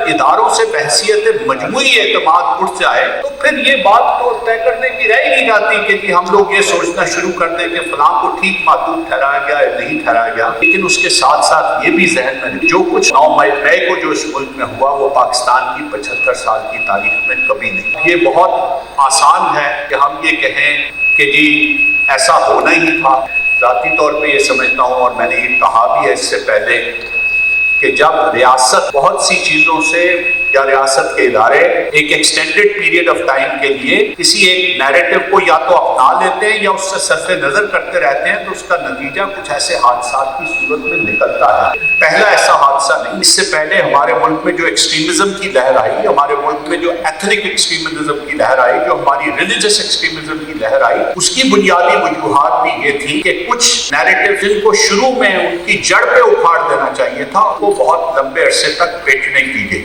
اداروں سے بحثیت مجموعی اعتماد اٹھ جائے تو پھر یہ بات تو طے کرنے کی رہ نہیں جاتی کہ جی ہم لوگ یہ سوچنا شروع کر دیں کہ فلاں کو ٹھیک معطوف ٹھہرایا گیا یا نہیں ٹھہرایا گیا، لیکن اس کے ساتھ ساتھ یہ بھی ذہن میں جو کچھ 9 مئی کو جو اس ملک میں ہوا وہ پاکستان کی 75 سال کی تاریخ میں کبھی نہیں۔ یہ بہت آسان ہے کہ ہم یہ کہیں کہ جی ایسا ہونا ہی تھا۔ ذاتی طور پہ یہ سمجھتا ہوں، اور میں نے یہ کہا بھی ہے اس سے پہلے، کہ جب ریاست بہت سی چیزوں سے یا ریاست کے ادارے ایک ایکسٹینڈڈ پیریڈ آف ٹائم کے لیے کسی ایک نیریٹو کو یا تو اپنا لیتے ہیں یا اس سے صرف نظر کرتے رہتے ہیں تو اس کا نتیجہ کچھ ایسے حادثات کی صورت میں نکلتا ہے۔ پہلا ایسا حادثہ نہیں، اس سے پہلے ہمارے ملک میں جو ایکسٹریمزم کی لہر آئی، ہمارے ملک میں جو ایتھنک ایکسٹریمزم کی لہر آئی، جو ہماری ریلیجس ایکسٹریمزم کی لہر آئی، اس کی بنیادی وجوہات بھی یہ تھی کہ کچھ نیریٹو جن کو شروع میں ان کی جڑ پہ اکھاڑ دینا چاہیے تھا وہ بہت لمبے عرصے تک پیش نہیں کی گئی۔